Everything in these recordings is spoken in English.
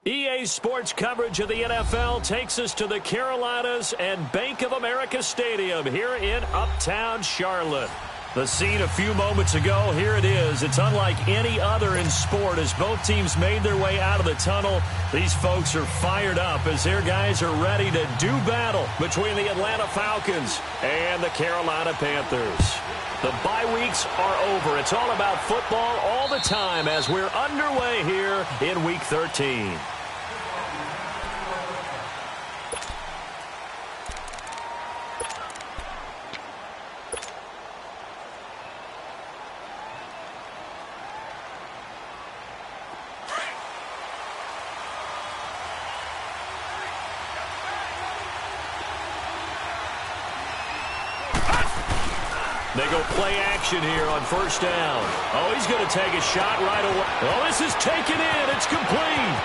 EA Sports coverage of the NFL takes us to the Carolinas and Bank of America Stadium here in Uptown Charlotte. The scene a few moments ago, here it is. It's unlike any other in sport as both teams made their way out of the tunnel. These folks are fired up as their guys are ready to do battle between the Atlanta Falcons and the Carolina Panthers. The bye weeks are over. It's all about football all the time as we're underway here in Week 13. They go play action here on first down. Oh, he's going to take a shot right away. Oh, this is taken in. It's complete.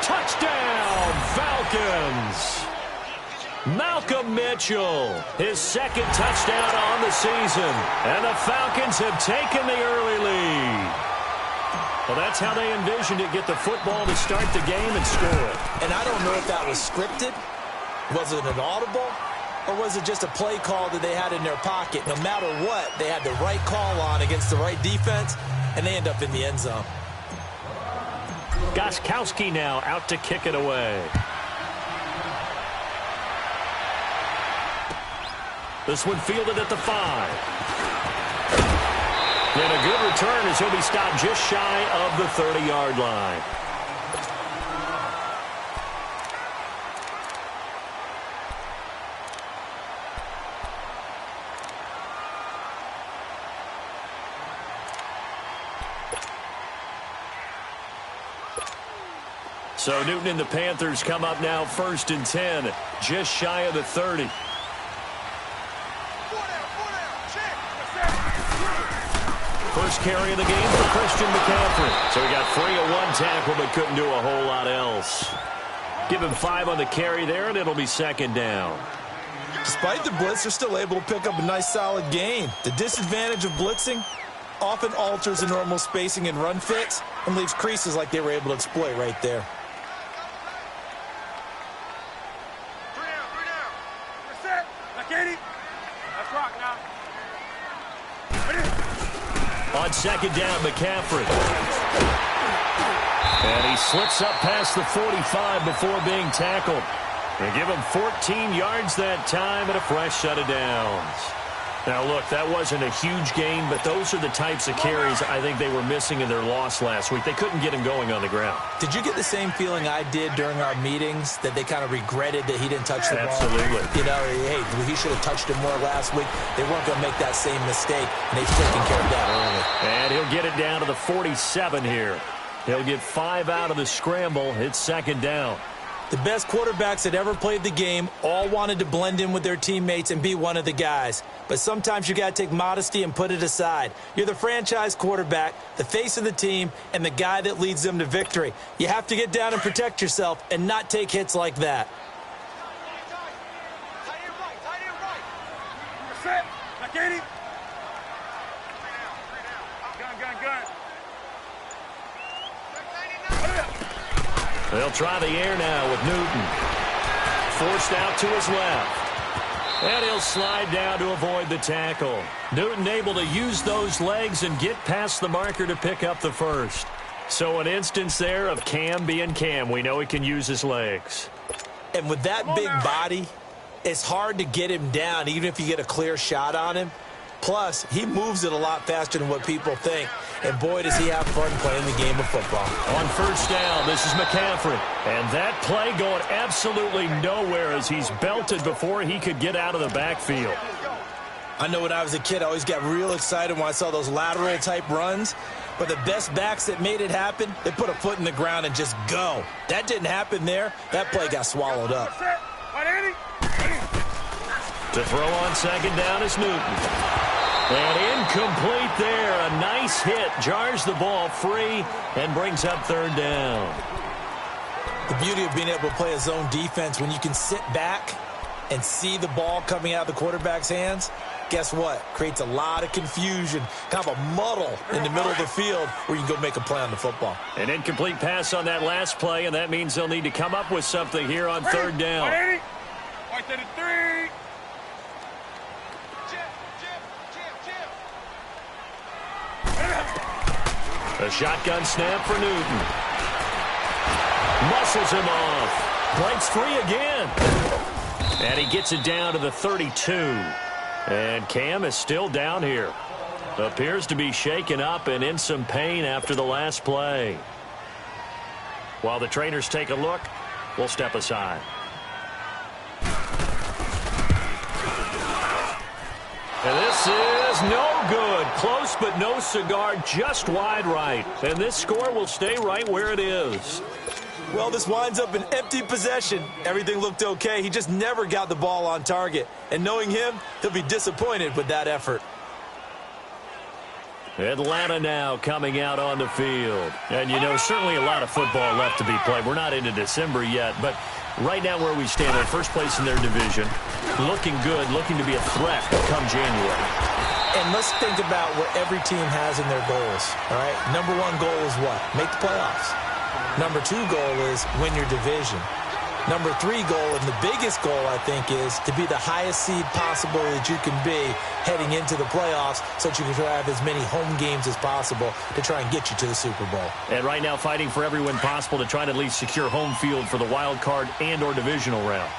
Touchdown, Falcons. Malcolm Mitchell, his second touchdown on the season. And the Falcons have taken the early lead. Well, that's how they envisioned it, get the football to start the game and score it. And I don't know if that was scripted. Was it an audible? Or was it just a play call that they had in their pocket? No matter what, they had the right call on against the right defense, and they end up in the end zone. Gostkowski now out to kick it away. This one fielded at the 5. And a good return as he'll be stopped just shy of the 30-yard line. So Newton and the Panthers come up now 1st and 10, just shy of the 30. First carry of the game for Christian McCaffrey. So he got free of one tackle but couldn't do a whole lot else. Give him 5 on the carry there, and it'll be 2nd down. Despite the blitz, they're still able to pick up a nice solid gain. The disadvantage of blitzing often alters the normal spacing and run fits and leaves creases like they were able to exploit right there. On 2nd down, McCaffrey. And he slips up past the 45 before being tackled. They give him 14 yards that time and a fresh set of downs. Now, look, that wasn't a huge gain, but those are the types of carries I think they were missing in their loss last week. They couldn't get him going on the ground. Did you get the same feeling I did during our meetings, that they kind of regretted that he didn't touch the ball? Absolutely. You know, hey, he should have touched it more last week. They weren't going to make that same mistake, and they've taken care of that early. And he'll get it down to the 47 here. He'll get 5 out of the scramble. It's 2nd down. The best quarterbacks that ever played the game all wanted to blend in with their teammates and be one of the guys. But sometimes you got to take modesty and put it aside. You're the franchise quarterback, the face of the team, and the guy that leads them to victory. You have to get down and protect yourself and not take hits like that. They'll try the air now with Newton. Forced out to his left. And he'll slide down to avoid the tackle. Newton able to use those legs and get past the marker to pick up the first. So an instance there of Cam being Cam. We know he can use his legs. And with that big body, it's hard to get him down, even if you get a clear shot on him. Plus, he moves it a lot faster than what people think. And boy, does he have fun playing the game of football. On 1st down, this is McCaffrey. And that play going absolutely nowhere as he's belted before he could get out of the backfield. I know when I was a kid, I always got real excited when I saw those lateral-type runs. But the best backs that made it happen, they put a foot in the ground and just go. That didn't happen there. That play got swallowed up. To throw on 2nd down is Newton. And incomplete there. A nice hit. Jars the ball free and brings up 3rd down. The beauty of being able to play a zone defense when you can sit back and see the ball coming out of the quarterback's hands, Guess what? Creates a lot of confusion, kind of a muddle in the middle of the field where you can go make a play on the football. An incomplete pass on that last play, and that means they'll need to come up with something here on third down. 183. A shotgun snap for Newton. Muscles him off. Breaks free again. And he gets it down to the 32. And Cam is still down here. Appears to be shaken up and in some pain after the last play. While the trainers take a look, we'll step aside. And this is no good. Close but no cigar, just wide right. And this score will stay right where it is. Well, this winds up an empty possession. Everything looked okay. He just never got the ball on target. And knowing him, he'll be disappointed with that effort. Atlanta now coming out on the field. And, you know, certainly a lot of football left to be played. We're not into December yet, but right now where we stand, in first place in their division, looking good, looking to be a threat come January. And let's think about what every team has in their goals, all right? Number one goal is what? Make the playoffs. Number two goal is win your division. Number three goal, and the biggest goal, I think, is to be the highest seed possible that you can be heading into the playoffs so that you can have as many home games as possible to try and get you to the Super Bowl. And right now fighting for every win possible to try to at least secure home field for the wild card and or divisional round.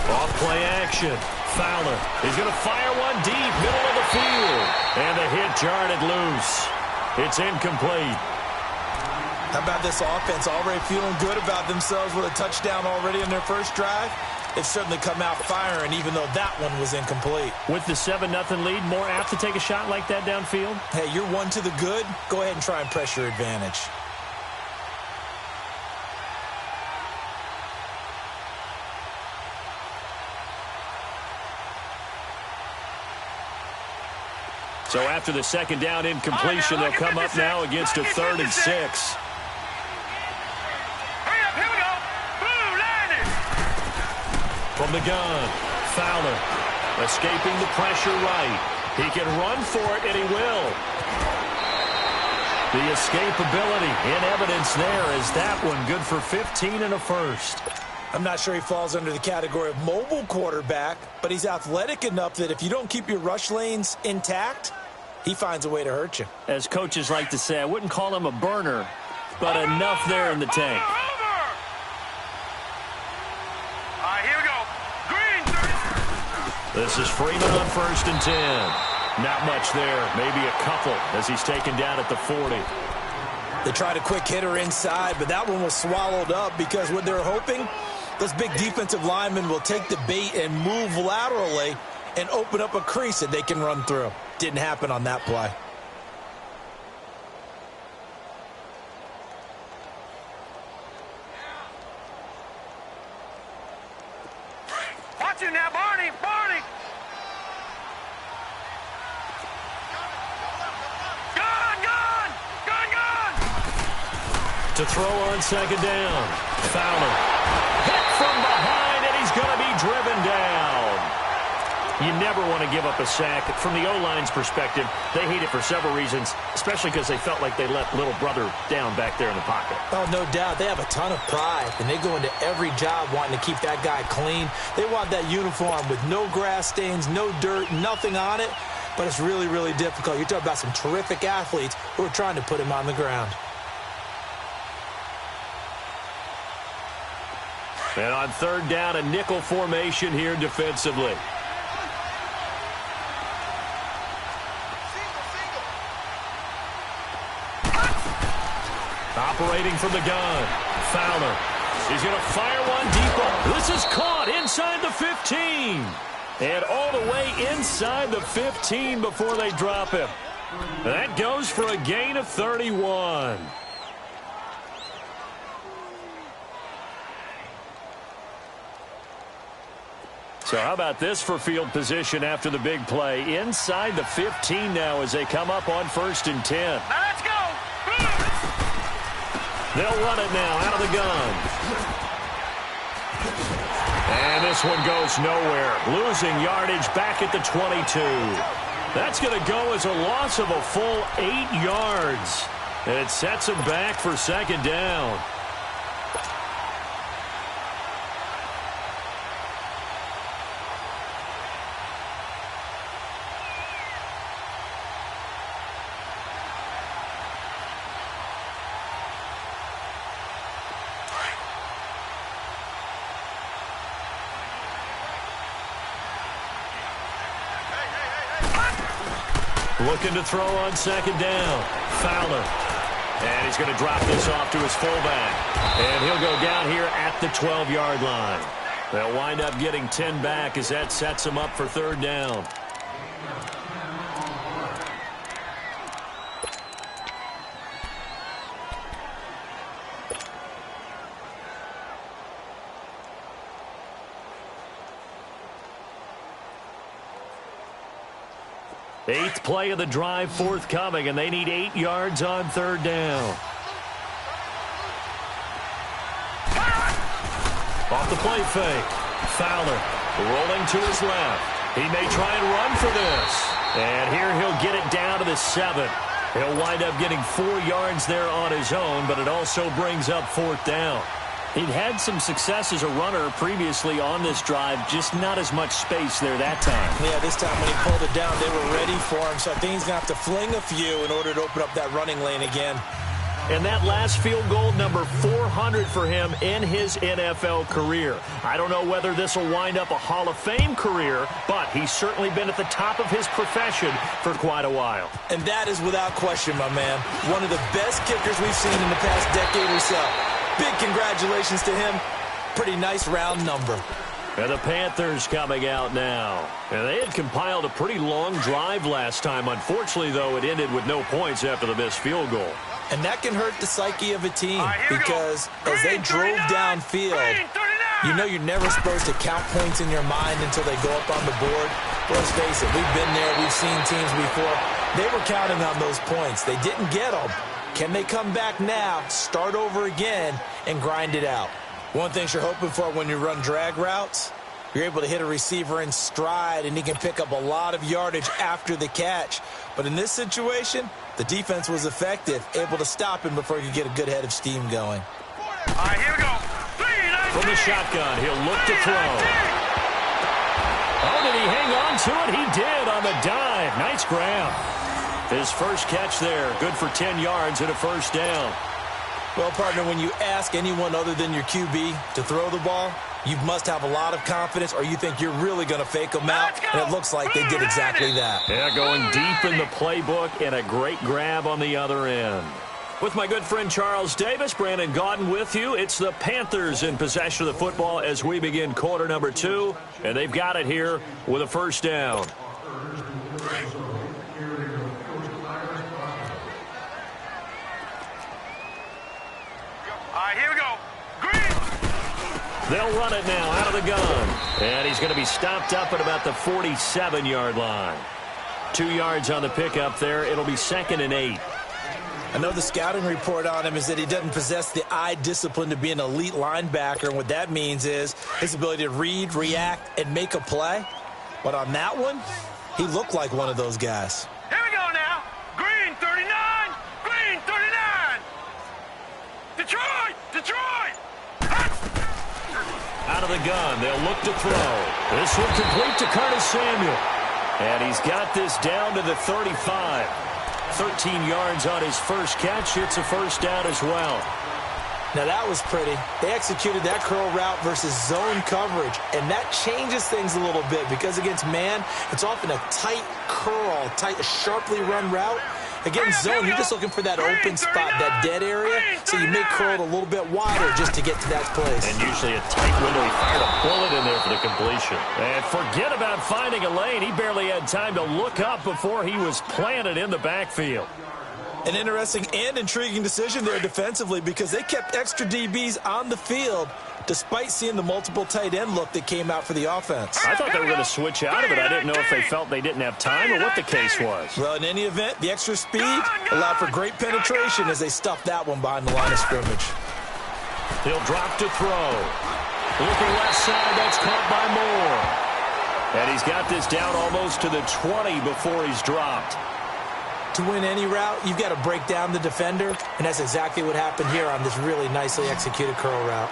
Off play action. Fowler. He's going to fire one deep, middle of the field. And the hit jarred it loose. It's incomplete. How about this offense already feeling good about themselves with a touchdown already in their first drive? They've certainly come out firing, even though that one was incomplete. With the 7-0 lead, more apt to take a shot like that downfield? Hey, you're one to the good. Go ahead and try and press your advantage. So after the second down incompletion, they'll come up now against a 3rd and 6. From the gun, Fowler escaping the pressure right. He can run for it, and he will. The escapability in evidence there is that one good for 15 and a first. I'm not sure he falls under the category of mobile quarterback, but he's athletic enough that if you don't keep your rush lanes intact, he finds a way to hurt you. As coaches like to say, I wouldn't call him a burner, but enough there in the tank. This is Freeman on 1st and 10. Not much there, maybe a couple as he's taken down at the 40. They tried a quick hitter inside, but that one was swallowed up because what they're hoping, those big defensive linemen will take the bait and move laterally and open up a crease that they can run through. Didn't happen on that play. Watch him now, Barney! Barney! Gun! Gun! Gun! Gun! To throw on 2nd down. Fowler. Hit from behind, and he's going to be driven down. You never want to give up a sack. From the O-line's perspective, they hate it for several reasons, especially because they felt like they let little brother down back there in the pocket. Oh, no doubt. They have a ton of pride, and they go into every job wanting to keep that guy clean. They want that uniform with no grass stains, no dirt, nothing on it, but it's really, really difficult. You're talking about some terrific athletes who are trying to put him on the ground. And on 3rd down, a nickel formation here defensively. Operating from the gun, Fowler. He's going to fire one deep. This is caught inside the 15. And all the way inside the 15 before they drop him. That goes for a gain of 31. So how about this for field position after the big play? Inside the 15 now as they come up on 1st and 10. Now let's go! They'll run it now out of the gun. And this one goes nowhere. Losing yardage back at the 22. That's going to go as a loss of a full 8 yards. And it sets him back for second down. Looking to throw on second down. Fowler. And he's going to drop this off to his fullback. And he'll go down here at the 12-yard line. They'll wind up getting 10 back as that sets him up for third down. Eighth play of the drive forthcoming, and they need 8 yards on third down. Off the play fake. Fowler rolling to his left. He may try and run for this. And here he'll get it down to the 7. He'll wind up getting 4 yards there on his own, but it also brings up fourth down. He'd had some success as a runner previously on this drive, just not as much space there that time. Yeah, this time when he pulled it down, they were ready for him, so I think he's going to have to fling a few in order to open up that running lane again. And that last field goal, number 400 for him in his NFL career. I don't know whether this will wind up a Hall of Fame career, but he's certainly been at the top of his profession for quite a while. And that is without question, my man. One of the best kickers we've seen in the past decade or so. Big congratulations to him. Pretty nice round number. And the Panthers coming out now. And they had compiled a pretty long drive last time. Unfortunately, though, it ended with no points after the missed field goal. And that can hurt the psyche of a team because as they drove downfield, you know you're never supposed to count points in your mind until they go up on the board. Well, let's face it, we've been there. We've seen teams before. They were counting on those points. They didn't get them. Can they come back now, start over again, and grind it out? One thing you're hoping for when you run drag routes, you're able to hit a receiver in stride, and he can pick up a lot of yardage after the catch. But in this situation, the defense was effective, able to stop him before he could get a good head of steam going. All right, here we go. From the shotgun, he'll look to throw. Oh, did he hang on to it? He did on the dive. Nice grab. His first catch there, good for 10 yards and a first down. Well, partner, when you ask anyone other than your QB to throw the ball, you must have a lot of confidence or you think you're really going to fake them out, and it looks like they did exactly that. Yeah, going deep in the playbook and a great grab on the other end. With my good friend Charles Davis, Brandon Gaudin with you. It's the Panthers in possession of the football as we begin quarter number 2, and they've got it here with a first down. All right, here we go. Green. They'll run it now out of the gun. And he's going to be stopped up at about the 47-yard line. 2 yards on the pickup there. It'll be 2nd and 8. I know the scouting report on him is that he doesn't possess the eye discipline to be an elite linebacker. And what that means is his ability to read, react, and make a play. But on that one, he looked like one of those guys. Here we go now. Green 39. Green 39. Detroit. Detroit. Out of the gun, they'll look to throw. This one complete to Curtis Samuel. And he's got this down to the 35. 13 yards on his first catch. It's a first down as well. Now that was pretty. They executed that curl route versus zone coverage, and that changes things a little bit because against man, it's often a tight curl, tight, sharply run route. Against zone, you're just looking for that open spot, that dead area, so you may curl it a little bit wider just to get to that place. And usually a tight window. He fired a bullet in there for the completion. And forget about finding a lane. He barely had time to look up before he was planted in the backfield. An interesting and intriguing decision there defensively because they kept extra DBs on the field despite seeing the multiple tight end look that came out for the offense. I thought they were going to switch out of it. I didn't know if they felt they didn't have time or what the case was. Well, in any event, the extra speed allowed for great penetration as they stuffed that one behind the line of scrimmage. He'll drop to throw. Looking left side, that's caught by Moore. And he's got this down almost to the 20 before he's dropped. To win any route, you've got to break down the defender, and that's exactly what happened here on this really nicely executed curl route.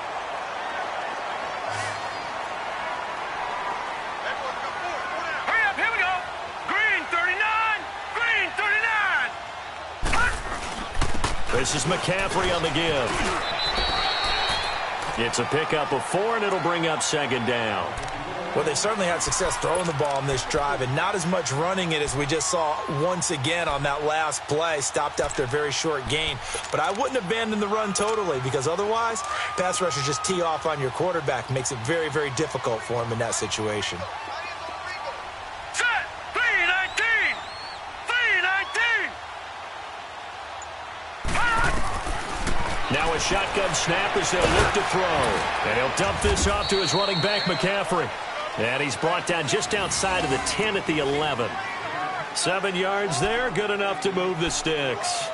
Hurry up, here we go. Green 39, green 39. This is McCaffrey on the give. It's a pickup of 4, and it'll bring up second down. Well, they certainly had success throwing the ball on this drive, and not as much running it as we just saw once again on that last play. Stopped after a very short gain. But I wouldn't abandon the run totally, because otherwise, pass rushers just tee off on your quarterback. Makes it very, very difficult for him in that situation. Set, 319, 319. Now a shotgun snap as they'll look to throw. And he'll dump this off to his running back, McCaffrey. And he's brought down just outside of the 10 at the 11. 7 yards there, good enough to move the sticks.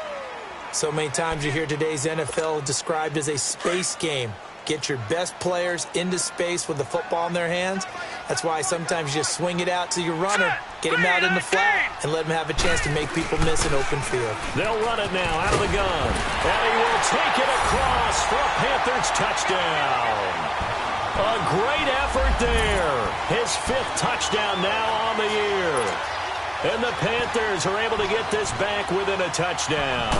So many times you hear today's NFL described as a space game. Get your best players into space with the football in their hands. That's why sometimes you just swing it out to your runner, get him out in the flat, and let him have a chance to make people miss an open field. They'll run it now out of the gun. And he will take it across for a Panthers touchdown. A great effort there. His 5th touchdown now on the year. And the Panthers are able to get this back within a touchdown.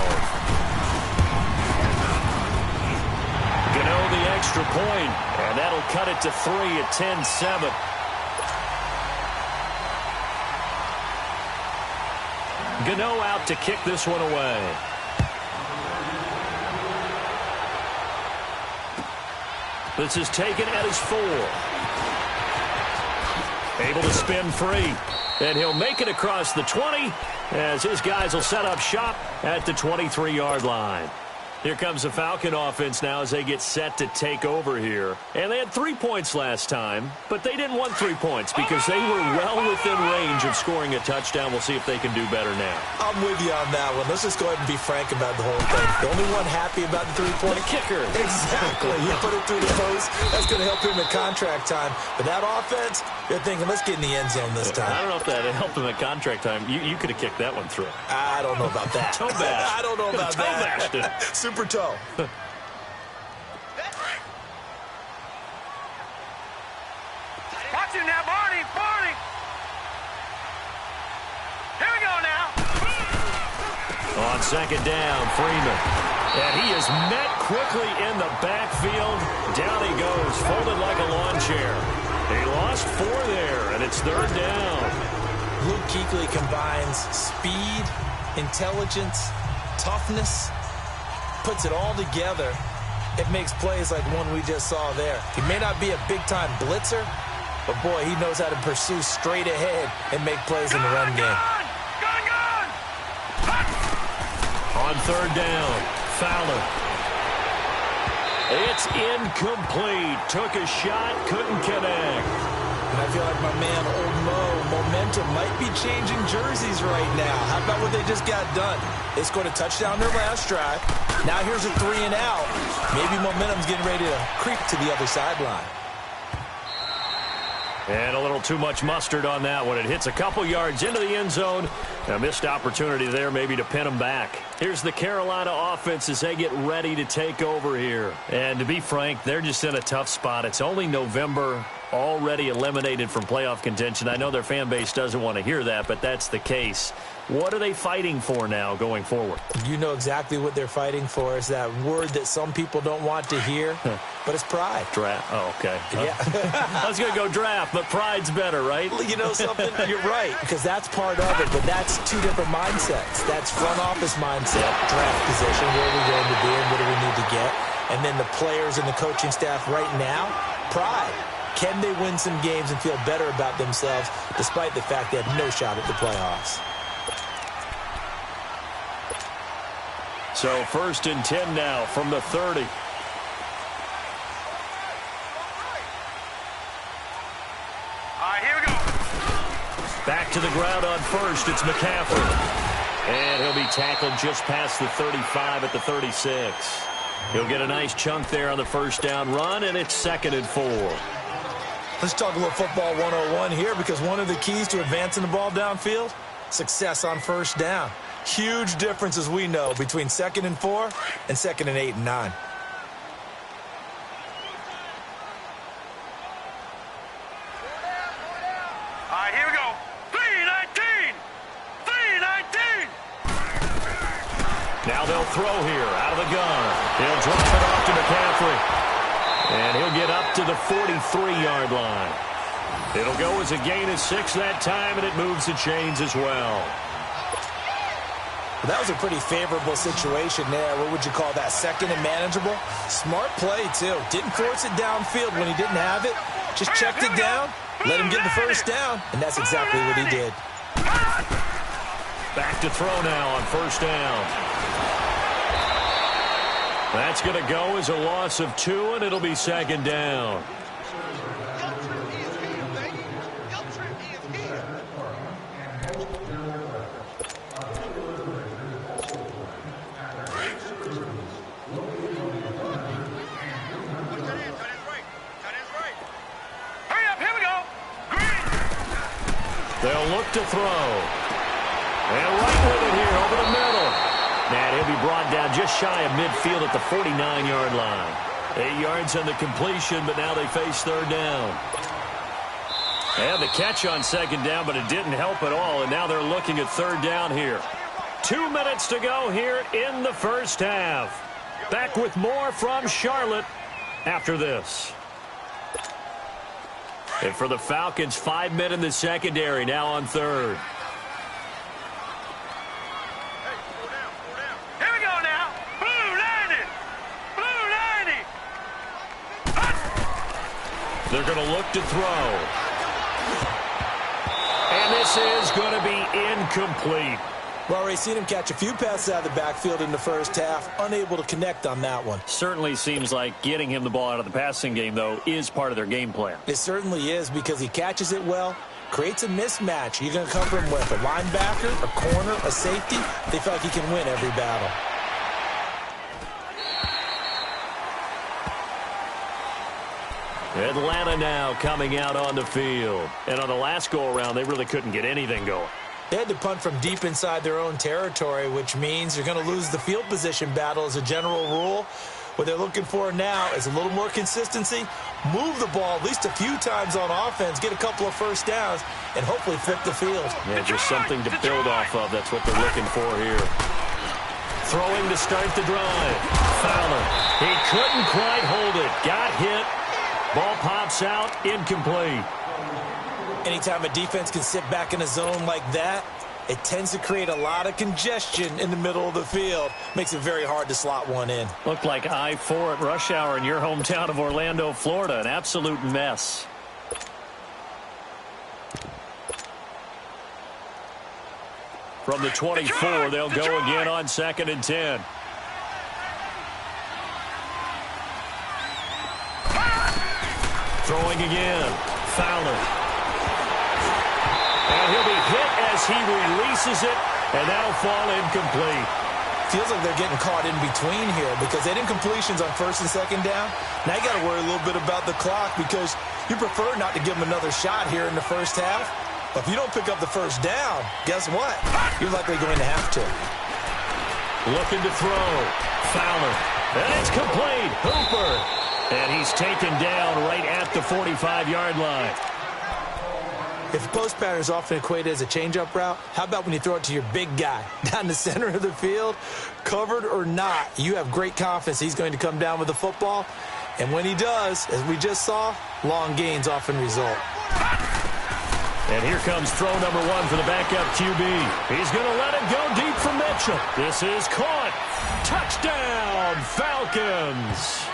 Gano the extra point, and that'll cut it to 3 at 10-7. Gano out to kick this one away. This is taken at his 4. Able to spin free. And he'll make it across the 20 as his guys will set up shop at the 23-yard line. Here comes the Falcon offense now as they get set to take over here. And they had 3 points last time, but they didn't want 3 points because they were well within range of scoring a touchdown. We'll see if they can do better now. I'm with you on that one. Let's just go ahead and be frank about the whole thing. The only one happy about the 3-point kicker. Exactly. You put it through the post. That's going to help him at contract time. But that offense, they're thinking, let's get in the end zone this time. I don't know if that helped him at contract time. You could have kicked that one through. I don't know about that. Toe bash. I don't know about toe that. Bashed it. Super toe. Watch him now, Barney, Barney. Here we go now. On second down, Freeman. And he is met quickly in the backfield. Down he goes, folded like a lawn chair. He lost 4 there, and it's 3rd down. Luke Kuechly combines speed, intelligence, toughness, puts it all together. It makes plays like one we just saw there. He may not be a big-time blitzer, but boy, he knows how to pursue straight ahead and make plays in the run game. Gun! On 3rd down, Fowler. It's incomplete. Took a shot, couldn't connect. And I feel like my man, Old Mo, momentum might be changing jerseys right now. How about what they just got done? They scored a touchdown their last drive. Now here's a 3 and out. Maybe momentum's getting ready to creep to the other sideline. And a little too much mustard on that one. It hits a couple yards into the end zone. A missed opportunity there maybe to pin them back. Here's the Carolina offense as they get ready to take over here. And to be frank, they're just in a tough spot. It's only November, already eliminated from playoff contention. I know their fan base doesn't want to hear that, but that's the case. What are they fighting for now going forward? You know exactly what they're fighting for. Is that word that some people don't want to hear, but it's pride. Draft. Oh, okay. Yeah. I was going to go draft, but pride's better, right? You know something? You're right, because that's part of it, but that's 2 different mindsets. That's front office mindset, draft position, where are we going to be and what do we need to get? And then the players and the coaching staff right now, pride. Can they win some games and feel better about themselves despite the fact they have no shot at the playoffs? So 1st and 10 now from the 30. All right, here we go. Back to the ground on 1st. It's McCaffrey. And he'll be tackled just past the 35 at the 36. He'll get a nice chunk there on the first down run, and it's 2nd and 4. Let's talk a little football 101 here, because one of the keys to advancing the ball downfield, success on first down. Huge difference, as we know, between 2nd and 4 and 2nd and 8 and 9. All right, here we go. 3-19. 3-19. Now they'll throw here out of the gun. He'll drop it off to McCaffrey. And he'll get up to the 43-yard line. It'll go as a gain of 6 that time, and it moves the chains as well. That was a pretty favorable situation there. What would you call that? 2nd and manageable? Smart play, too. Didn't force it downfield when he didn't have it. Just checked it down, let him get the first down, and that's exactly what he did. Back to throw now on first down. That's going to go as a loss of 2, and it'll be 2nd down. They'll look to throw. And right with it here over the middle. And he'll be brought down just shy of midfield at the 49-yard line. 8 yards on the completion, but now they face 3rd down. They had the catch on 2nd down, but it didn't help at all. And now they're looking at 3rd down here. 2 minutes to go here in the first half. Back with more from Charlotte after this. And for the Falcons, 5 men in the secondary, now on 3rd. Here we go now. Blue 90. Blue 90. They're going to look to throw. And this is going to be incomplete. Well, we've seen him catch a few passes out of the backfield in the first half, unable to connect on that one. Certainly seems like getting him the ball out of the passing game, though, is part of their game plan. It certainly is, because he catches it well, creates a mismatch. You're going to cover him with a linebacker, a corner, a safety. They feel like he can win every battle. Atlanta now coming out on the field. And on the last go-around, they really couldn't get anything going. They had to punt from deep inside their own territory, which means you're going to lose the field position battle as a general rule. What they're looking for now is a little more consistency, move the ball at least a few times on offense, get a couple of first downs, and hopefully flip the field. Yeah, just something to build off of. That's what they're looking for here. Throwing to start the drive. Fowler. He couldn't quite hold it. Got hit. Ball pops out. Incomplete. Anytime a defense can sit back in a zone like that, it tends to create a lot of congestion in the middle of the field. Makes it very hard to slot one in. Looked like I-4 at rush hour in your hometown of Orlando, Florida. An absolute mess. From the 24, they'll go again on 2nd and 10. Throwing again. Fowler. And he'll be hit as he releases it, and that'll fall incomplete. Feels like they're getting caught in between here, because they had incompletions on 1st and 2nd down. Now you got to worry a little bit about the clock, because you prefer not to give them another shot here in the first half. But if you don't pick up the first down, guess what? You're likely going to have to. Looking to throw. Fowler. And it's complete. Hooper. And he's taken down right at the 45-yard line. If post pattern is often equated as a change-up route, how about when you throw it to your big guy down the center of the field? Covered or not, you have great confidence he's going to come down with the football. And when he does, as we just saw, long gains often result. And here comes throw number 1 for the backup QB. He's going to let it go deep for Mitchell. This is caught. Touchdown, Falcons.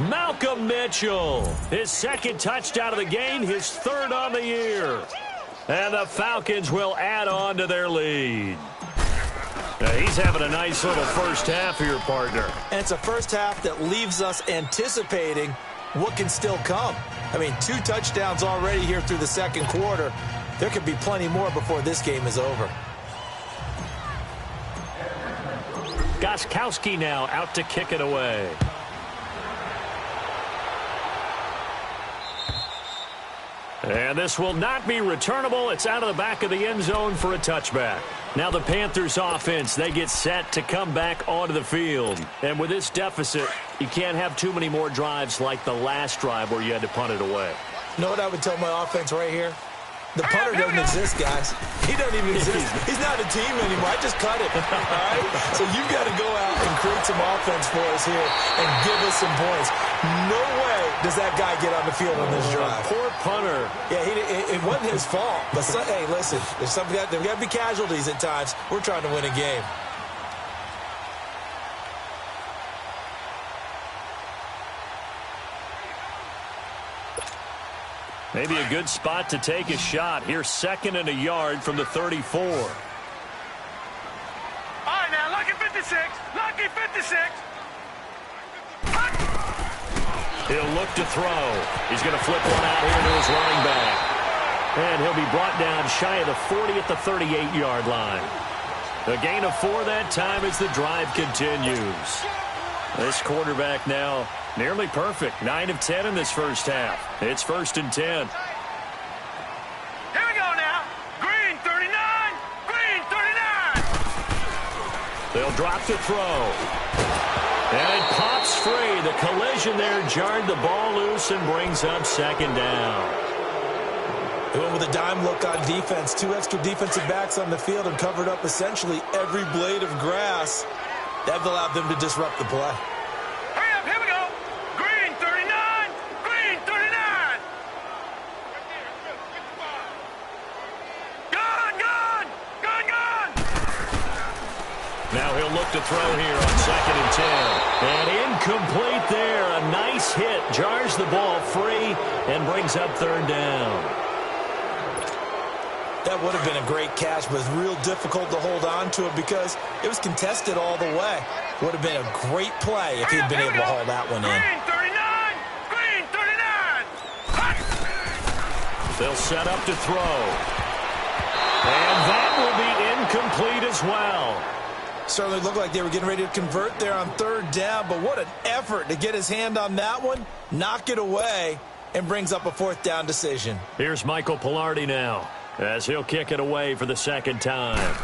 Malcolm Mitchell, his 2nd touchdown of the game, his 3rd on the year. And the Falcons will add on to their lead. Now, he's having a nice little first half here, partner. And it's a first half that leaves us anticipating what can still come. I mean, 2 touchdowns already here through the 2nd quarter. There could be plenty more before this game is over. Gostkowski now out to kick it away. And this will not be returnable. It's out of the back of the end zone for a touchback. Now the Panthers offense, they get set to come back onto the field. And with this deficit, you can't have too many more drives like the last drive where you had to punt it away. You know what I would tell my offense right here? The punter doesn't exist, guys. He doesn't even exist. He's not a team anymore. I just cut him, all right? So you've got to go out and create some offense for us here and give us some points. No way does that guy get on the field on this drive. Poor punter. Yeah, it wasn't his fault. But, hey, listen, there's got to be casualties at times. We're trying to win a game. Maybe a good spot to take a shot. Here's 2nd and a yard from the 34. All right, now, lucky 56. Lucky 56. He'll look to throw. He's going to flip one out here to his running back. And he'll be brought down shy of the 40 at the 38-yard line. A gain of 4 that time as the drive continues. This quarterback now nearly perfect. 9 of 10 in this first half. It's 1st and 10. Here we go now. Green 39. Green 39. They'll drop to throw. And it pops free. The collision there jarred the ball loose and brings up 2nd down. They went with a dime look on defense. 2 extra defensive backs on the field and covered up essentially every blade of grass. That allowed them to disrupt the play. Hurry up, here we go. Green 39. Green 39. Gone, gone. Gone, gone. Now he'll look to throw here on 2nd and 10. And incomplete there. A nice hit. Jars the ball free and brings up 3rd down. That would have been a great catch, but it's real difficult to hold on to it because it was contested all the way. Would have been a great play if he'd been able to haul that one in. Green 39. Green 39. They'll set up to throw. And that will be incomplete as well. Certainly looked like they were getting ready to convert there on 3rd down, but what an effort to get his hand on that one, knock it away, and brings up a 4th down decision. Here's Michael Pilardi now, as he'll kick it away for the 2nd time.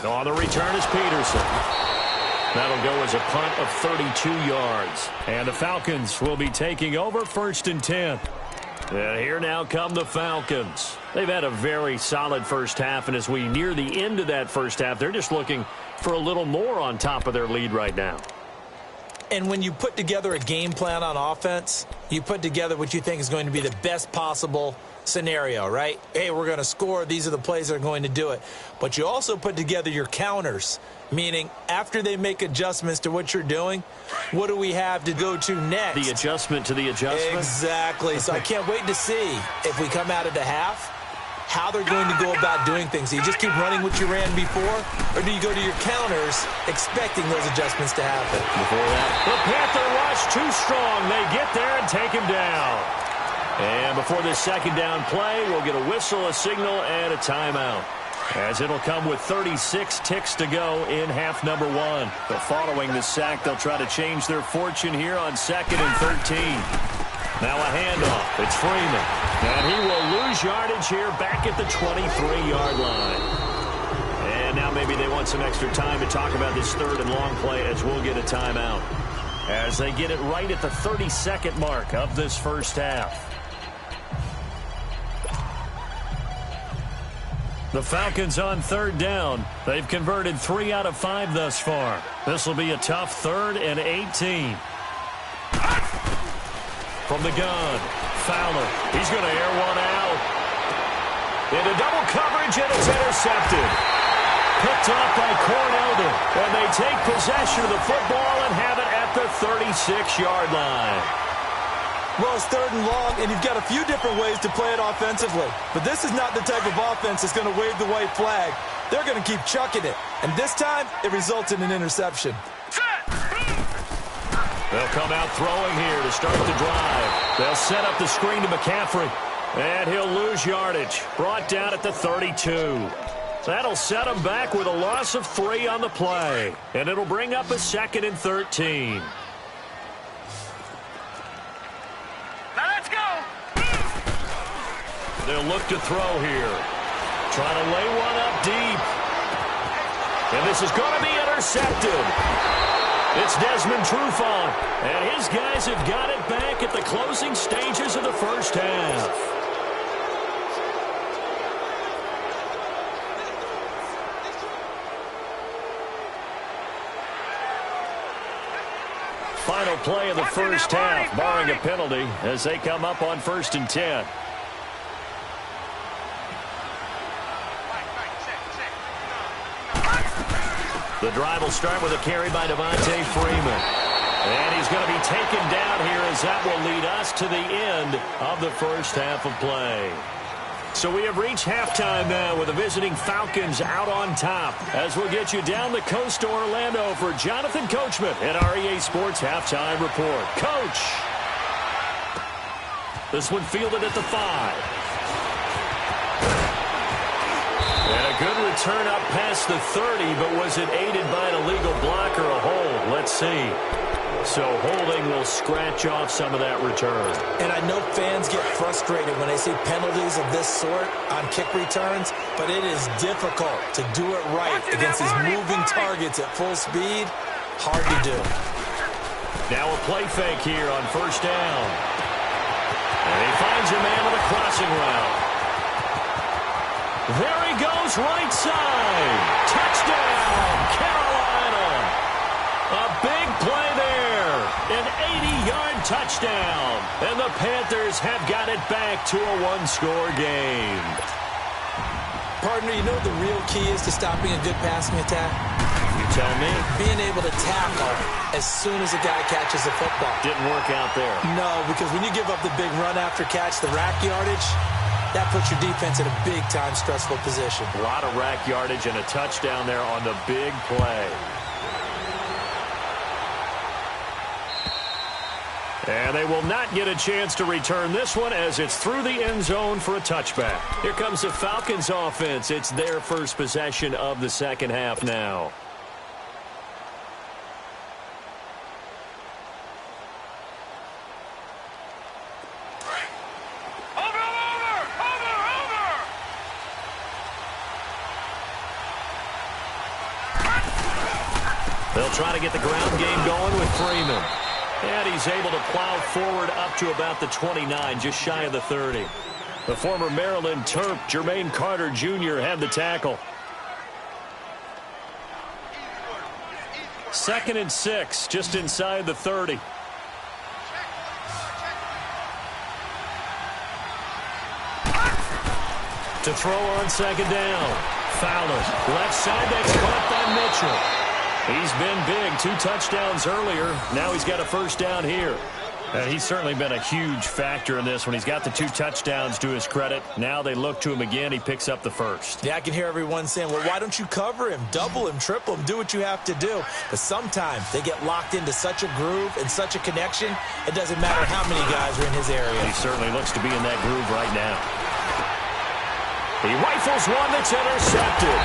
On the return is Peterson. That'll go as a punt of 32 yards. And the Falcons will be taking over 1st and 10. And here now come the Falcons. They've had a very solid first half, and as we near the end of that first half, they're just looking for a little more on top of their lead right now. And when you put together a game plan on offense, you put together what you think is going to be the best possible scenario, right? Hey, we're going to score. These are the plays that are going to do it. But you also put together your counters, meaning after they make adjustments to what you're doing, what do we have to go to next? The adjustment to the adjustment? Exactly. So I can't wait to see if we come out of the half, how they're going to go about doing things. Do you just keep running what you ran before, or do you go to your counters expecting those adjustments to happen? Before that, the Panther rush too strong. They get there and take him down. And before this 2nd down play, we'll get a whistle, a signal, and a timeout, as it'll come with 36 ticks to go in half number 1. But following the sack, they'll try to change their fortune here on 2nd and 13. Now a handoff. It's Freeman. And he will lose yardage here back at the 23-yard line. And now maybe they want some extra time to talk about this 3rd and long play, as we'll get a timeout, as they get it right at the 32nd mark of this first half. The Falcons on 3rd down. They've converted 3 out of 5 thus far. This will be a tough 3rd and 18. From the gun, Fowler. He's going to air one out. Into double coverage, and it's intercepted. Picked off by Cornelder. And they take possession of the football and have it at the 36-yard line. Well, it's 3rd and long, and you've got a few different ways to play it offensively. But this is not the type of offense that's going to wave the white flag. They're going to keep chucking it. And this time, it results in an interception. They'll come out throwing here to start the drive. They'll set up the screen to McCaffrey. And he'll lose yardage. Brought down at the 32. That'll set him back with a loss of 3 on the play. And it'll bring up a 2nd and 13. Now let's go. They'll look to throw here. Trying to lay one up deep. And this is going to be intercepted. It's Desmond Trufant. And his guys have got it back at the closing stages of the first half. Final play of the first half, barring a penalty, as they come up on 1st and 10. The drive will start with a carry by Devontae Freeman. And he's going to be taken down here as that will lead us to the end of the first half of play. So we have reached halftime now with the visiting Falcons out on top, as we'll get you down the coast to Orlando for Jonathan Coachman at REA Sports Halftime Report. Coach! This one fielded at the 5. And a good return up past the 30, but was it aided by an illegal block or a hold? Let's see. So holding will scratch off some of that return. And I know fans get frustrated when they see penalties of this sort on kick returns, but it is difficult to do it right against these moving targets at full speed. Hard to do. Now a play fake here on 1st down. And he finds a man with a crossing route. There he goes, right side. Touchdown, Carolina. A big play there. An 80-yard touchdown. And the Panthers have got it back to a 1-score game. Partner, you know what the real key is to stopping a good passing attack? You tell me. Being able to tackle as soon as a guy catches the football. Didn't work out there. No, because when you give up the big run after catch, the rack yardage, that puts your defense in a big-time stressful position. A lot of rack yardage and a touchdown there on the big play. And they will not get a chance to return this one as it's through the end zone for a touchback. Here comes the Falcons offense. It's their first possession of the second half now. They'll try to get the ground game going with Freeman. And he's able to plow forward up to about the 29, just shy of the 30. The former Maryland Terp, Jermaine Carter Jr., had the tackle. 2nd and 6, just inside the 30. To throw on 2nd down. Fowler, left side, that's caught by Mitchell. He's been big, 2 touchdowns earlier. Now he's got a 1st down here. He's certainly been a huge factor in this when he's got the 2 touchdowns to his credit. Now they look to him again. He picks up the 1st. Yeah, I can hear everyone saying, well, why don't you cover him, double him, triple him, do what you have to do. But sometimes they get locked into such a groove and such a connection, it doesn't matter how many guys are in his area. He certainly looks to be in that groove right now. He rifles one that's intercepted.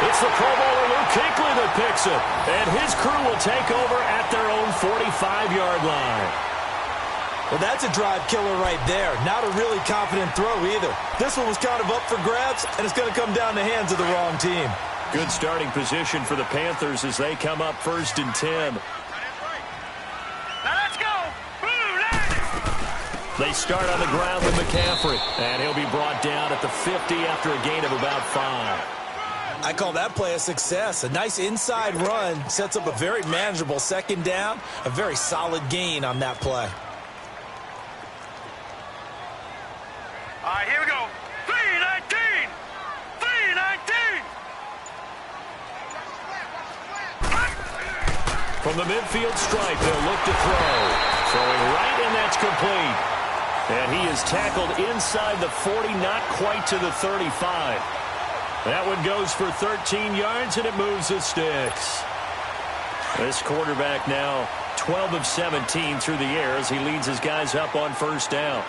It's the Pro Bowler Luke Kuechly that picks it. And his crew will take over at their own 45-yard line. Well, that's a drive killer right there. Not a really confident throw either. This one was kind of up for grabs, and it's going to come down the hands of the wrong team. Good starting position for the Panthers as they come up 1st and 10. Now let's go. They start on the ground with McCaffrey. And he'll be brought down at the 50 after a gain of about 5. I call that play a success. A nice inside run sets up a very manageable 2nd down. A very solid gain on that play. All right, here we go. 319. 319. From the midfield stripe, they'll look to throw. Throwing right, and that's complete. And he is tackled inside the 40, not quite to the 35. That one goes for 13 yards, and it moves the sticks. This quarterback now 12 of 17 through the air as he leads his guys up on 1st down.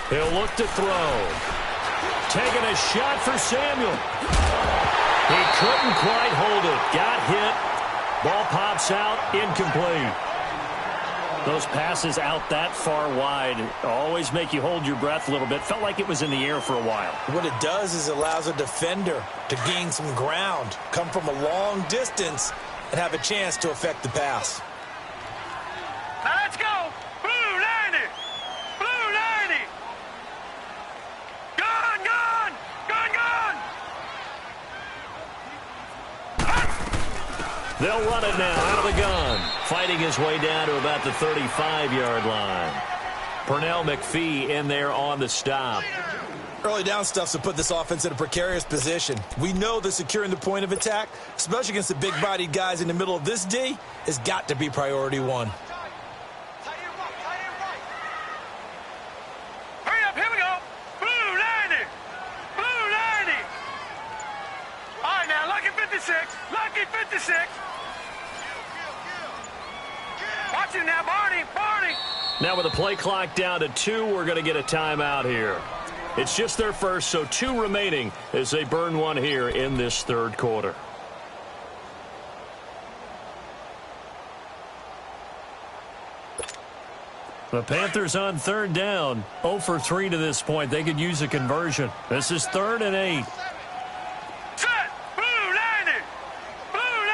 He'll look to throw. Taking a shot for Samuel. He couldn't quite hold it. Got hit. Ball pops out. Incomplete. Those passes out that far wide always make you hold your breath a little bit. Felt like it was in the air for a while. What it does is it allows a defender to gain some ground, come from a long distance, and have a chance to affect the pass. Now let's go. Blue 90. Blue 90. Gun, gun. Gun, gun. They'll run it now out of the gun. Fighting his way down to about the 35-yard line. Pernell McPhee in there on the stop. Early down stuff's to put this offense in a precarious position. We know that securing the point of attack, especially against the big-bodied guys in the middle of this D, has got to be priority one. Hurry up, here we go. Blue 90. Blue 90. All right, now, Lucky 56. Lucky 56. Watch it now, Barney. Barney. Now with the play clock down to 2, we're going to get a timeout here. It's just their first, so 2 remaining as they burn one here in this third quarter. The Panthers on third down. 0 for 3 to this point. They could use a conversion. This is 3rd and 8. Set. Blue 90. Blue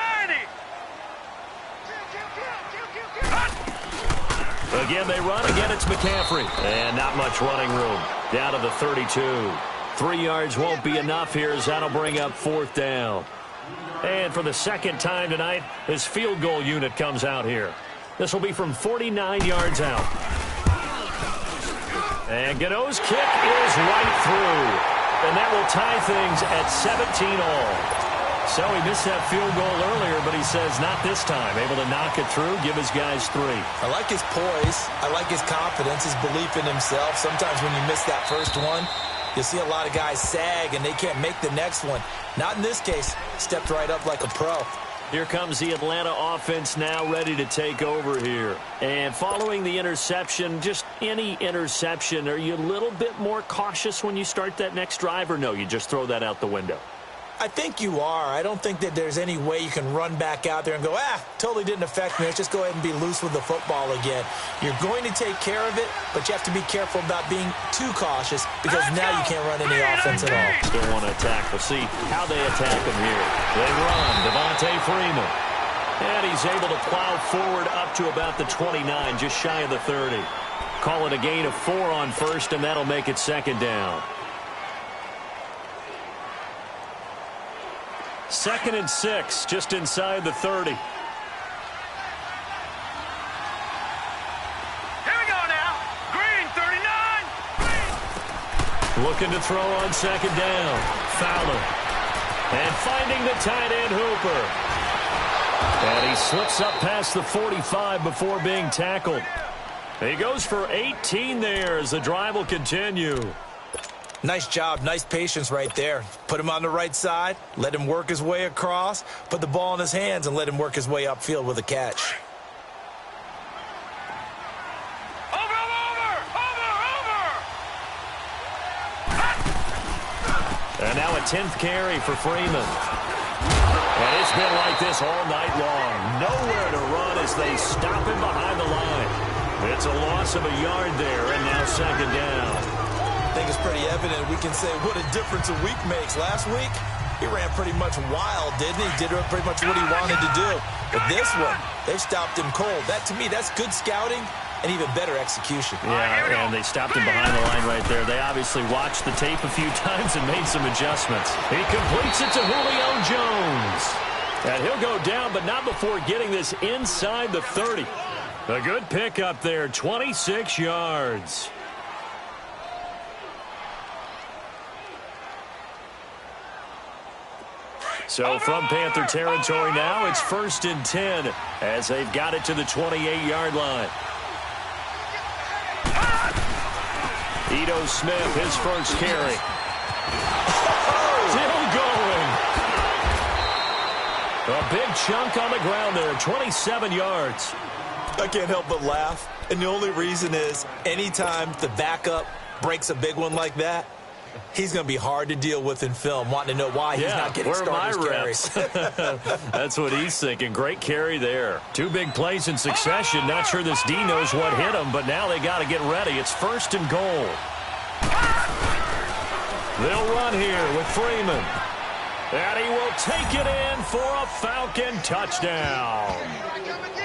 90. Again, they run. Again, it's McCaffrey. And not much running room. Down to the 32. 3 yards won't be enough here as that'll bring up 4th down. And for the second time tonight, his field goal unit comes out here. This will be from 49 yards out. And Gano's kick is right through. And that will tie things at 17 all. So he missed that field goal earlier, but he says not this time. Able to knock it through, give his guys 3. I like his poise. I like his confidence, his belief in himself. Sometimes when you miss that first one, you see a lot of guys sag and they can't make the next one. Not in this case. Stepped right up like a pro. Here comes the Atlanta offense now ready to take over here. And following the interception, just any interception, are you a little bit more cautious when you start that next drive, or no, you just throw that out the window? I think you are. I don't think that there's any way you can run back out there and go, totally didn't affect me. Let's just go ahead and be loose with the football again. You're going to take care of it, but you have to be careful about being too cautious because now you can't run any offense at all. Still want to attack. We'll see how they attack him here. They run. Devontae Freeman. And he's able to plow forward up to about the 29, just shy of the 30. Call it a gain of 4 on first, and that'll make it 2nd down. 2nd and 6, just inside the 30. Here we go now. Green 39. Green. Looking to throw on 2nd down. Fowler. And finding the tight end Hooper. And he slips up past the 45 before being tackled. He goes for 18 there as the drive will continue. Nice job, nice patience right there. Put him on the right side, let him work his way across, put the ball in his hands, and let him work his way upfield with a catch. Over. And now a 10th carry for Freeman. And it's been like this all night long. Nowhere to run as they stop him behind the line. It's a loss of a yard there, and now 2nd down. I think it's pretty evident we can say what a difference a week makes. Last week, he ran pretty much wild, didn't he? Did pretty much what he wanted to do. But this one, they've stopped him cold. That, to me, that's good scouting and even better execution. Yeah, and they stopped him behind the line right there. They obviously watched the tape a few times and made some adjustments. He completes it to Julio Jones. And he'll go down, but not before getting this inside the 30. A good pickup there, 26 yards. So from Panther territory now, it's 1st and 10 as they've got it to the 28-yard line. Ito Smith, his first carry. Still going. A big chunk on the ground there, 27 yards. I can't help but laugh. And the only reason is anytime the backup breaks a big one like that, he's going to be hard to deal with in film, wanting to know why he's not getting starters carries. That's what he's thinking. Great carry there. 2 big plays in succession. Not sure this D knows what hit him, but now they got to get ready. It's 1st and goal. They'll run here with Freeman. And he will take it in for a Falcon touchdown.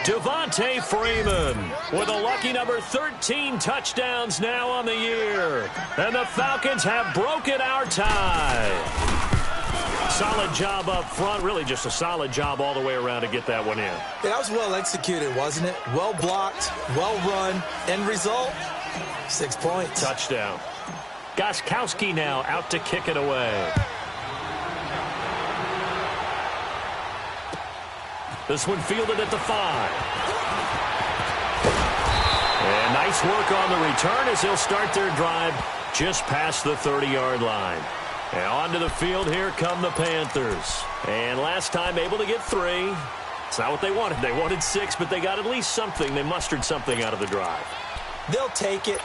Devontae Freeman with a lucky number 13 touchdowns now on the year. And the Falcons have broken our tie. Solid job up front. Really just a solid job all the way around to get that one in. Yeah, that was well executed, wasn't it? Well blocked, well run. End result, 6 points. Touchdown. Gostkowski now out to kick it away. This one fielded at the 5. And nice work on the return as they'll start their drive just past the 30-yard line. And onto the field, here come the Panthers. And last time able to get 3. It's not what they wanted. They wanted 6, but they got at least something. They mustered something out of the drive. They'll take it.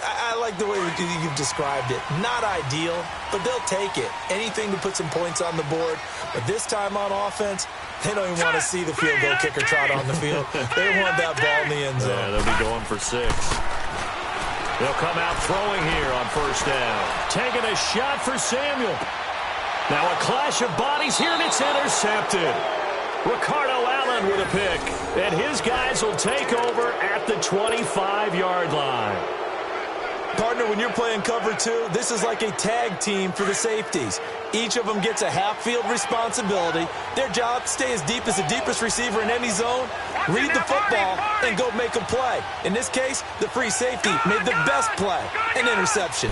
I like the way you've described it. Not ideal, but they'll take it. Anything to put some points on the board. But this time on offense, they don't even want to see the field goal kicker trot on the field. They want that ball in the end zone. Yeah, they'll be going for 6. They'll come out throwing here on 1st down. Taking a shot for Samuel. Now a clash of bodies here, and it's intercepted. Ricardo Allen with a pick. And his guys will take over at the 25-yard line. Partner, when you're playing cover 2, this is like a tag team for the safeties. Each of them gets a half-field responsibility. Their job, stay as deep as the deepest receiver in any zone, read the football, and go make a play. In this case, the free safety made the best play, an interception.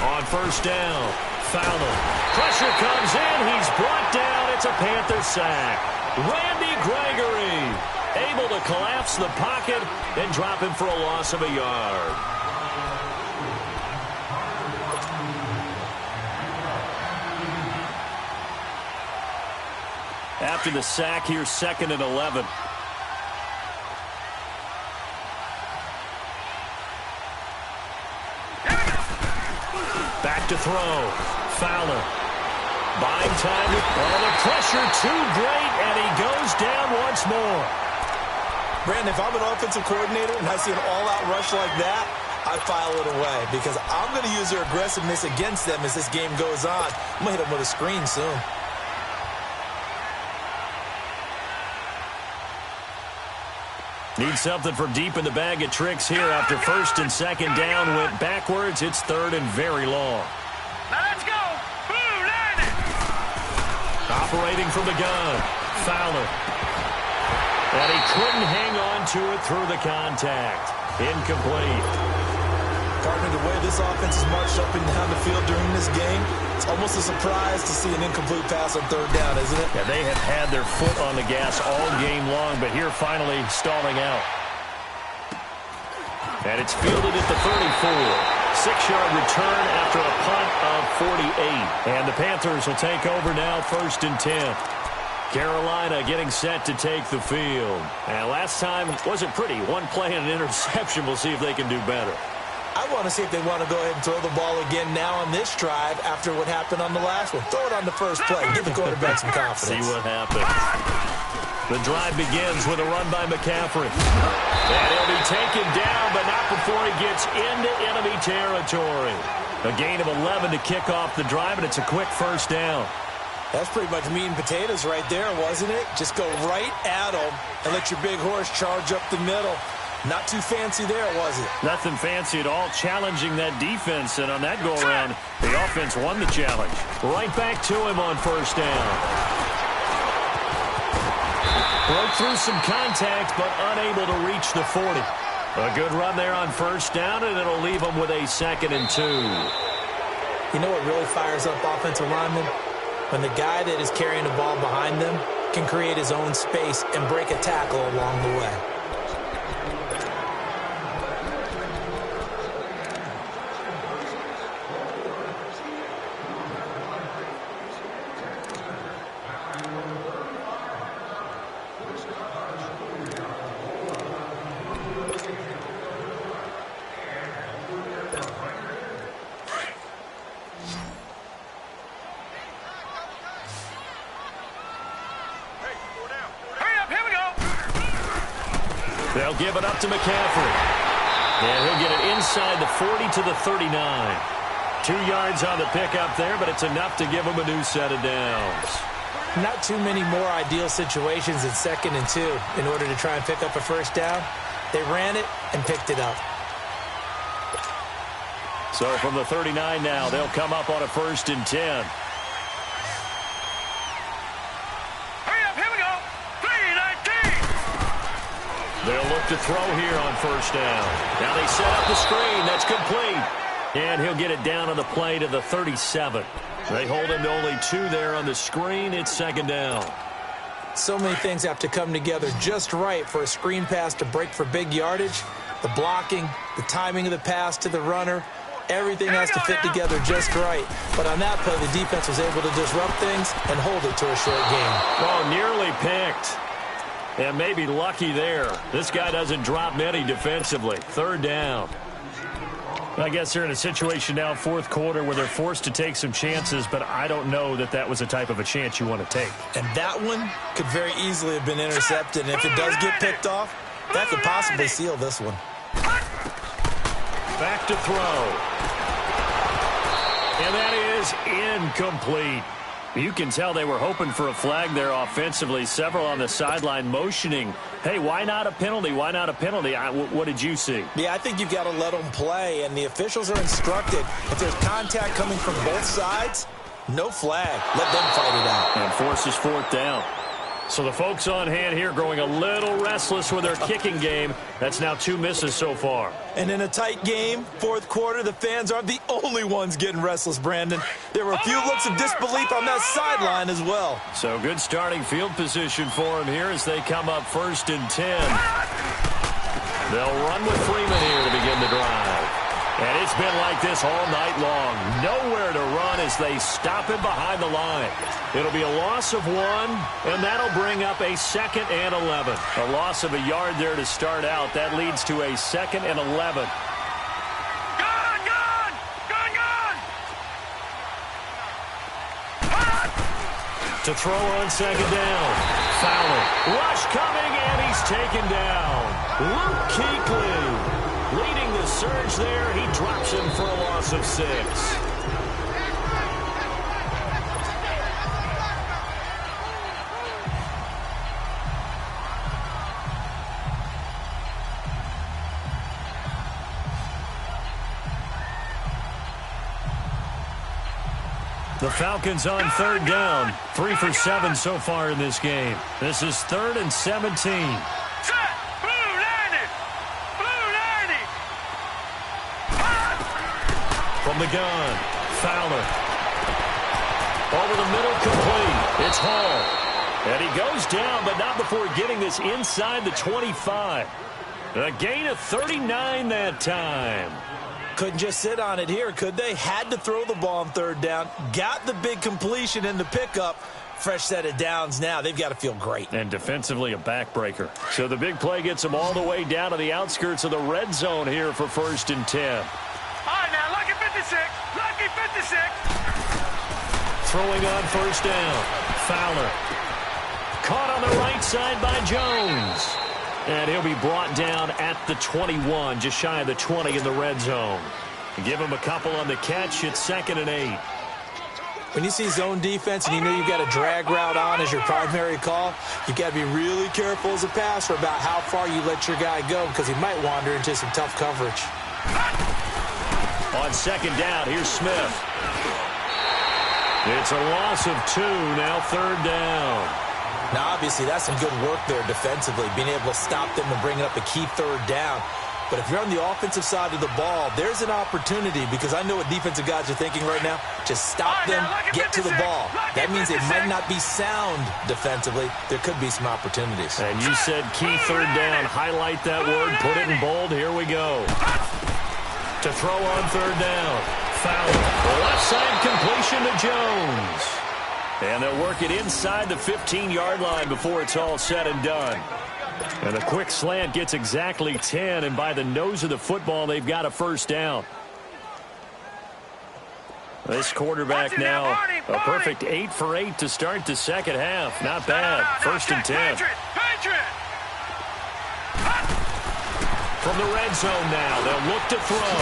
On 1st down, Fowler. Pressure comes in. He's brought down. It's a Panther sack. Randy Gregory able to collapse the pocket and drop him for a loss of a yard. After the sack, here's 2nd and 11. Back to throw. Fowler. Buying time. The pressure too great, and he goes down once more. Brandon, if I'm an offensive coordinator and I see an all-out rush like that, I file it away because I'm going to use their aggressiveness against them as this game goes on. I'm going to hit them with a screen soon. Need something from deep in the bag of tricks here after 1st and 2nd down went backwards. It's 3rd and very long. Now let's go. Blue line it. Operating from the gun. Fowler. And he couldn't hang on to it through the contact. Incomplete. Partner, the way this offense is marched up and down the field during this game, it's almost a surprise to see an incomplete pass on 3rd down, isn't it? Yeah, they have had their foot on the gas all game long, but here finally stalling out. And it's fielded at the 34. 6-yard return after a punt of 48. And the Panthers will take over now 1st and 10. Carolina getting set to take the field. And last time wasn't pretty. One play and an interception. We'll see if they can do better. I want to see if they want to go ahead and throw the ball again now on this drive after what happened on the last one. Throw it on the first play. Give the quarterback some confidence. See what happens. The drive begins with a run by McCaffrey. And he'll be taken down, but not before he gets into enemy territory. A gain of 11 to kick off the drive, and it's a quick 1st down. That's pretty much meat and potatoes right there, wasn't it? Just go right at them and let your big horse charge up the middle. Not too fancy there, was it? Nothing fancy at all, challenging that defense, and on that go-around, the offense won the challenge. Right back to him on 1st down. Broke through some contact, but unable to reach the 40. A good run there on 1st down, and it'll leave them with a 2nd and 2. You know what really fires up offensive linemen? When the guy that is carrying the ball behind them can create his own space and break a tackle along the way. They'll give it up to McCaffrey. And he'll get it inside the 40 to the 39. 2 yards on the pickup there, but it's enough to give him a new set of downs. Not too many more ideal situations in 2nd and 2 in order to try and pick up a first down. They ran it and picked it up. So from the 39 now, they'll come up on a 1st and 10. Hurry up, here we go. 3-19. They'll look to throw here on 1st down. Now they set up the screen. That's complete. And he'll get it down on the play to the 37. They hold him to only 2 there on the screen. It's 2nd down. So many things have to come together just right for a screen pass to break for big yardage. The blocking, the timing of the pass to the runner, everything has to fit together just right. But on that play, the defense was able to disrupt things and hold it to a short gain. Oh, nearly picked. And maybe lucky there. This guy doesn't drop many defensively. 3rd down. I guess they're in a situation now, 4th quarter, where they're forced to take some chances, but I don't know that that was the type of a chance you want to take. And that one could very easily have been intercepted. And if it does get picked off, that could possibly seal this one. Back to throw. And that is incomplete. You can tell they were hoping for a flag there offensively. Several on the sideline motioning, hey, why not a penalty? Why not a penalty? What did you see? Yeah, I think you've got to let them play, and the officials are instructed. If there's contact coming from both sides, no flag. Let them fight it out. And forces 4th down. So the folks on hand here growing a little restless with their kicking game. That's now 2 misses so far. And in a tight game, 4th quarter, the fans aren't the only ones getting restless, Brandon. There were a few looks of disbelief on that sideline as well. So good starting field position for them here as they come up 1st and 10. They'll run with Freeman here to begin the drive. And it's been like this all night long. Nowhere to run as they stop him behind the line. It'll be a loss of 1, and that'll bring up a 2nd and 11. A loss of a yard there to start out. That leads to a 2nd and 11. To throw on 2nd down. Fowler. Rush coming, and he's taken down. Luke Kuechly leading the surge there. He drops him for a loss of 6. The Falcons on 3rd down. 3 for 7 so far in this game. This is 3rd and 17. Set! Blue 90! Blue 90! From the gun, Fowler. Over the middle, complete. It's Hall. And he goes down, but not before getting this inside the 25. A gain of 39 that time. Couldn't just sit on it here, could they? Had to throw the ball on 3rd down. Got the big completion in the pickup. Fresh set of downs now. They've got to feel great. And defensively a backbreaker. So the big play gets them all the way down to the outskirts of the red zone here for 1st and 10. All right, now, lucky 56. Lucky 56. Throwing on 1st down. Fowler. Caught on the right side by Jones. And he'll be brought down at the 21, just shy of the 20 in the red zone. Give him a couple on the catch. It's 2nd and 8. When you see zone defense and you know you've got a drag route on as your primary call, you've got to be really careful as a passer about how far you let your guy go because he might wander into some tough coverage. On 2nd down, here's Smith. It's a loss of 2, now 3rd down. Now, obviously, that's some good work there defensively, being able to stop them and bring up a key 3rd down. But if you're on the offensive side of the ball, there's an opportunity because I know what defensive guys are thinking right now. Just stop them, get to the ball. That means they might not be sound defensively. There could be some opportunities. And you said key 3rd down. Highlight that word. Put it in bold. Here we go. To throw on 3rd down. Fowler. Left side completion to Jones. And they'll work it inside the 15-yard line before it's all said and done. And a quick slant gets exactly 10, and by the nose of the football, they've got a 1st down. This quarterback now, a perfect 8 for 8 to start the second half. Not bad. 1st and 10. Patriot! From the red zone now, they'll look to throw.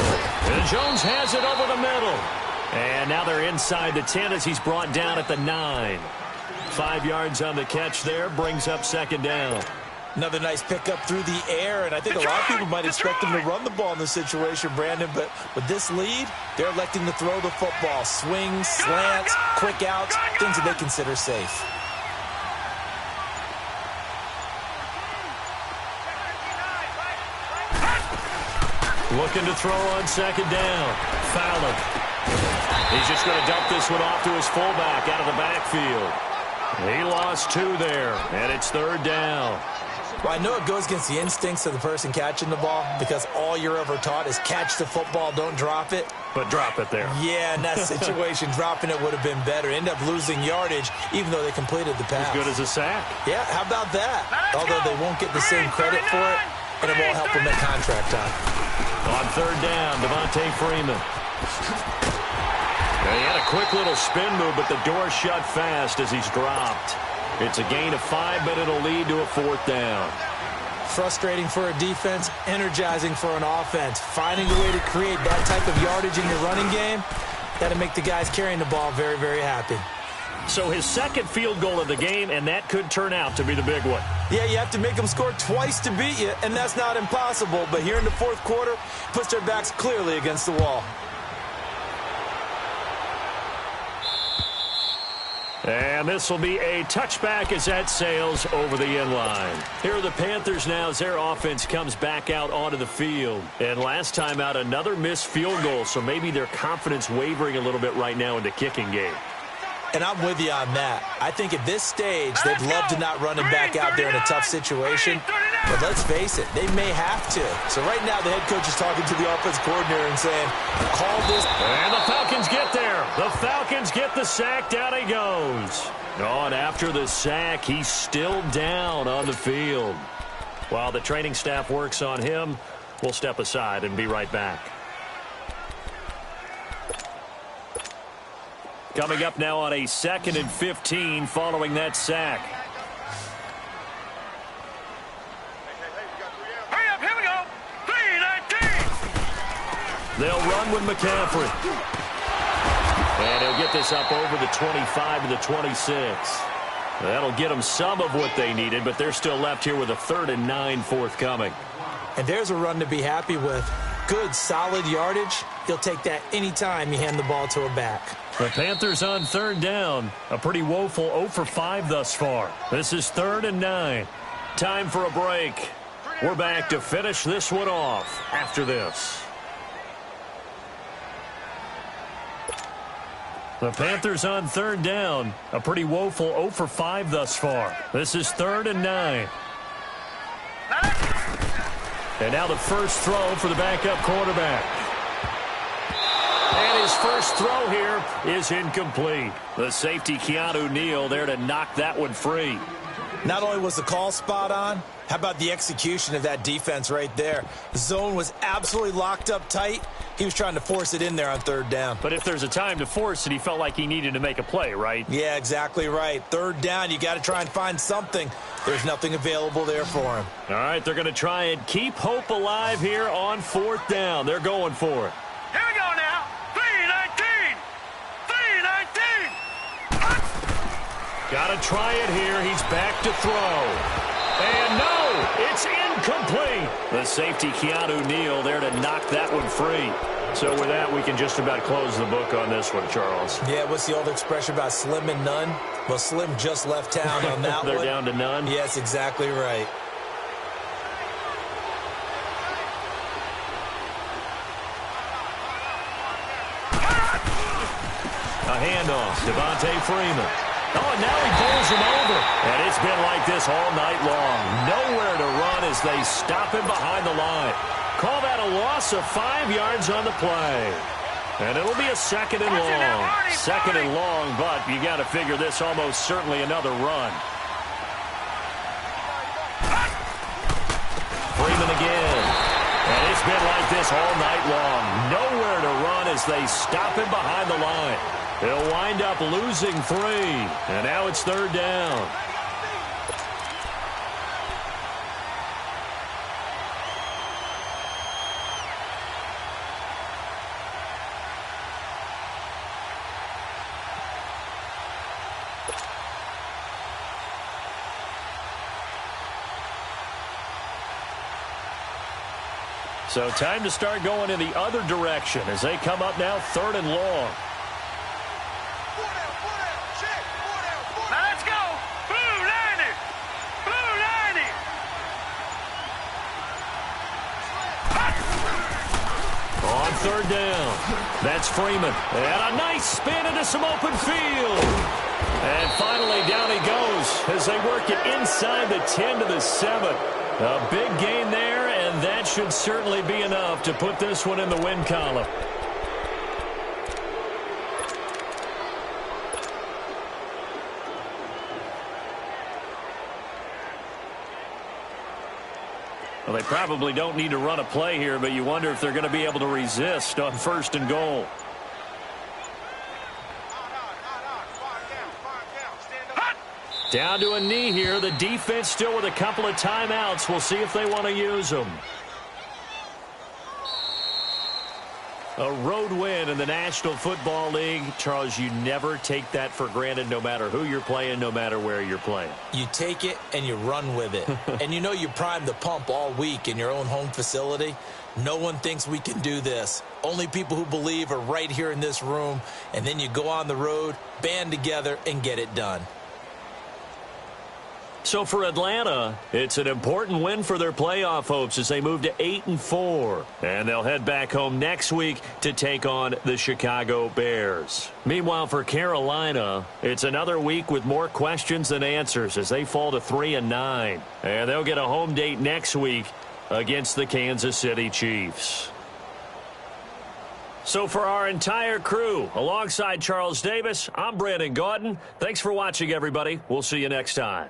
And Jones has it over the middle. And now they're inside the 10 as he's brought down at the 9. 5 yards on the catch there, brings up second down. Another nice pickup through the air, and I think a lot of people might expect him to run the ball in this situation, Brandon, but with this lead, they're electing to throw the football. Swings, slants, quick outs, things that they consider safe. Looking to throw on second down. Fowler. He's just going to dump this one off to his fullback out of the backfield. He lost 2 there, and it's third down. Well, I know it goes against the instincts of the person catching the ball because all you're ever taught is catch the football, don't drop it. But drop it there. Yeah, in that situation, dropping it would have been better. End up losing yardage, even though they completed the pass. As good as a sack. Yeah, how about that? Although they won't get the same credit for it, and it won't help them at contract time. On third down, Devontae Freeman. He had a quick little spin move, but the door shut fast as he's dropped. It's a gain of 5, but it'll lead to a fourth down. Frustrating for a defense, energizing for an offense. Finding a way to create that type of yardage in your running game, that'll make the guys carrying the ball very, very happy. So his second field goal of the game, and that could turn out to be the big one. Yeah, you have to make them score twice to beat you, and that's not impossible. But here in the fourth quarter, puts their backs clearly against the wall. And this will be a touchback as that sails over the end line. Here are the Panthers now as their offense comes back out onto the field. And last time out, another missed field goal, so maybe their confidence wavering a little bit right now in the kicking game. And I'm with you on that. I think at this stage, they'd love to not run him back out there in a tough situation. But let's face it, they may have to. So right now, the head coach is talking to the offense coordinator and saying, call this. And the Falcons get there. The Falcons get the sack. Down he goes. Oh, and after the sack, he's still down on the field. While the training staff works on him, we'll step aside and be right back. Coming up now on a 2nd and 15 following that sack. Hurry up, here we go. 3-19. They'll run with McCaffrey. And he'll get this up over the 25 to the 26. That'll get them some of what they needed, but they're still left here with a 3rd and 9 forthcoming. And there's a run to be happy with. Good, solid yardage. He'll take that anytime you hand the ball to a back. The Panthers on third down. A pretty woeful 0 for 5 thus far. This is 3rd and 9. Time for a break. We're back to finish this one off after this. The Panthers on third down. A pretty woeful 0 for 5 thus far. This is 3rd and 9. And now the first throw for the backup quarterback. And his first throw here is incomplete. The safety, Keanu Neal, there to knock that one free. Not only was the call spot on, how about the execution of that defense right there? The zone was absolutely locked up tight. He was trying to force it in there on third down. But if there's a time to force it, he felt like he needed to make a play, right? Yeah, exactly right. Third down, you got to try and find something. There's nothing available there for him. All right, they're going to try and keep hope alive here on 4th down. They're going for it. Here we go now. 3-19. 3-19. Got to try it here. He's back to throw. And no, it's incomplete. The safety, Keanu Neal, there to knock that one free. So with that, we can just about close the book on this one, Charles. Yeah, what's the old expression about slim and none? Well, Slim just left town on that They're one. down to none? Yes, exactly right. A handoff, Devontae Freeman. Oh, and now he pulls him over. And it's been like this all night long. Nowhere to run as they stop him behind the line. Call that a loss of 5 yards on the play. And it'll be a 2nd and long. 2nd and long, but you got to figure this almost certainly another run. Freeman again. And it's been like this all night long. Nowhere to run as they stop him behind the line. He'll wind up losing 3. And now it's 3rd down. So time to start going in the other direction as they come up now 3rd and long. Now let's go. Blue 90. Blue 90. On 3rd down, that's Freeman. And a nice spin into some open field. And finally down he goes as they work it inside the 10 to the 7. A big gain there, and that should certainly be enough to put this one in the win column. Well, they probably don't need to run a play here, but you wonder if they're going to be able to resist on 1st and goal. Down to a knee here. The defense still with a couple of timeouts. We'll see if they want to use them. A road win in the National Football League. Charles, you never take that for granted no matter who you're playing, no matter where you're playing. You take it and you run with it. And you know you primed the pump all week in your own home facility. No one thinks we can do this. Only people who believe are right here in this room. And then you go on the road, band together, and get it done. So for Atlanta, it's an important win for their playoff hopes as they move to 8-4. And they'll head back home next week to take on the Chicago Bears. Meanwhile, for Carolina, it's another week with more questions than answers as they fall to 3-9. And they'll get a home date next week against the Kansas City Chiefs. So for our entire crew, alongside Charles Davis, I'm Brandon Gaudin. Thanks for watching, everybody. We'll see you next time.